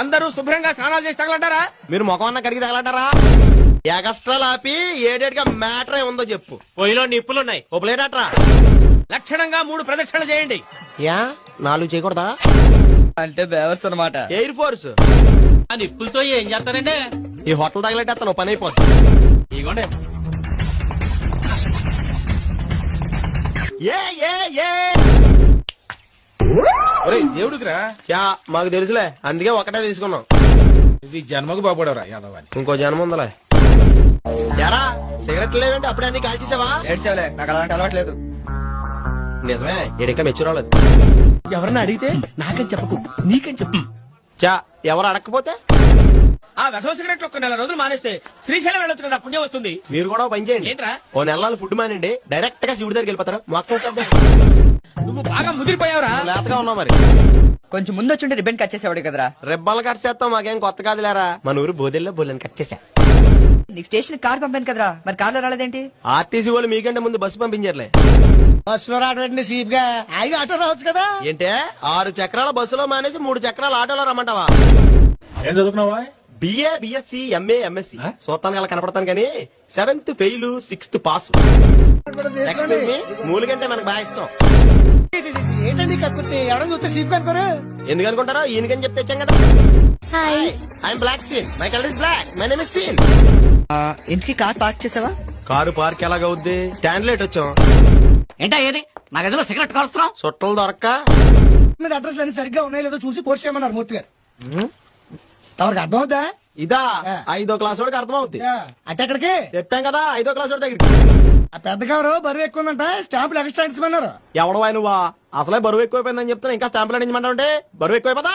అందరూ శుభ్రంగా స్నానాలు చేసి తగలంటారా? మీరు ముఖం అన్న కడిగి తగలంటారా? ఎగస్ట్రాలు ఆపి ఏడేటిగా మ్యాటర్ ఏముందో చెప్పు. పొయ్యిలో నిప్పులున్నాయి, ఓ ప్లేట్ అట్రా. లక్షణంగా 3 ప్రదక్షిణలు చేయండి. యా 4 చేయకూడదా? అంటే బేవర్స్ అనమాట. Air force. ఆ నిప్పులతో ఏం చేస్తారండి? ఈ హోటల్ తగలెట్టేస్తాను, పని అయిపోద్ది. ఇగోండి. ఏ ఏ ఏ దేవుడికిరా యా మాకు తెలుసులే, అందుకే ఒకటే తీసుకున్నాం. ఇది జన్మకు బాగుపడవరా యాదవాని. ఇంకో జనం ఉందలే. యారా సిగరెట్ లేవంటే అప్పుడే అన్ని కాల్చేసావా? ఏడ్చేవలే, నాకు అలాంటి అలవాట్లేదు. నిజమే, ఎడికా మెచ్చురాలేదు. ఎవరన్నా అడిగితే నాకని చెప్పకు, నీకని చెప్పు. చా ఎవరు అడగకపోతే ఆ వెధవ సిగరెట్లు ఒక్క నెల రోజులు మానేస్తే శ్రీశైలం వెళ్ళొచ్చు కదా, పుణ్యం వస్తుంది. మీరు కూడా ఓ పని చేయండి. ఏంట్రా? ఓ నెలలు ఫుడ్ మానండి, డైరెక్ట్ గా శివుడి దగ్గరికి వెళ్ళిపోతారు. మొత్తం నువ్వు బాగా ముదిరిపోయావురా. లేతగా ఉన్నావు మరి. కొంచెం ముందు వచ్చి రిబన్ కట్ చేసేవాడు కదరా. రెబ్బలు కట్ చేస్తాం, మాకేం కొత్త కాదు లేరా. మన ఊరు బోదెల్లో బోలని కట్ చేశా. నీకు స్టేషన్ కార్ పంపాను కదరా, మరి కార్లో రాలేదేంటి? ఆర్టీసీ వాళ్ళు మీకంటే ముందు బస్సు పంపించారులే. బస్సులో రావడం సీప్ గా హాయిగా ఆటో రావచ్చు కదా. ఏంటే 6 చక్రాల బస్సులో మానేసి 3 చక్రాల ఆటోలో రమ్మంటావా? ఏం చదువుకున్నావా? బిఏ బిఎస్సి ఎంఏ ఎంఎస్సి చూస్తాను అలా కనపడతాను కానీ 7th ఫెయిల్ 6th పాస్. మూలికంటే మనకు బాగా ఇష్టం. ఏంటండి కక్కుర్తి? ఎవరైనా చూస్తే సీప్ అనుకోరు. ఎందుకు అనుకుంటారా? ఈయనకని చెప్తే ఇచ్చాం కదా. Hi I'm black Sean, my colour is black, my name is Sean. ఇంటికి కార్ పార్క్ చేసావా? కారు పార్క్ ఎలాగవుద్ది? స్టాండ్ లేట్ వచ్చాం. ఏంటా ఏది నా గదిలో సిగరెట్ కాలుస్తున్నాం? చుట్టలు దొరక్క మీద అడ్రస్ అన్ని సరిగ్గా ఉన్నాయో లేదో చూసి పోస్ట్ చేయమన్నారు మూర్తి గారు. తమకు అర్థం అవుతా? ఇదా 5వ క్లాస్ వాడికి అర్థం అవుద్ది. అంటే ఎక్కడికి చెప్పాం కదా 5వ క్లాస్ వాడి దగ్గరికి. ఆ పెద్ద కవరు బరువు ఎక్కువ ఉందంట, స్టాంపులు ఎక్స్ట్రా ఇచ్చమన్నారు. ఎవడవా నువ్వా? అసలే బరువు ఎక్కువైపోయిందని చెప్తున్నా ఇంకా స్టాంపులు అందించమంటావు అంటే బరువు ఎక్కువైపోతా.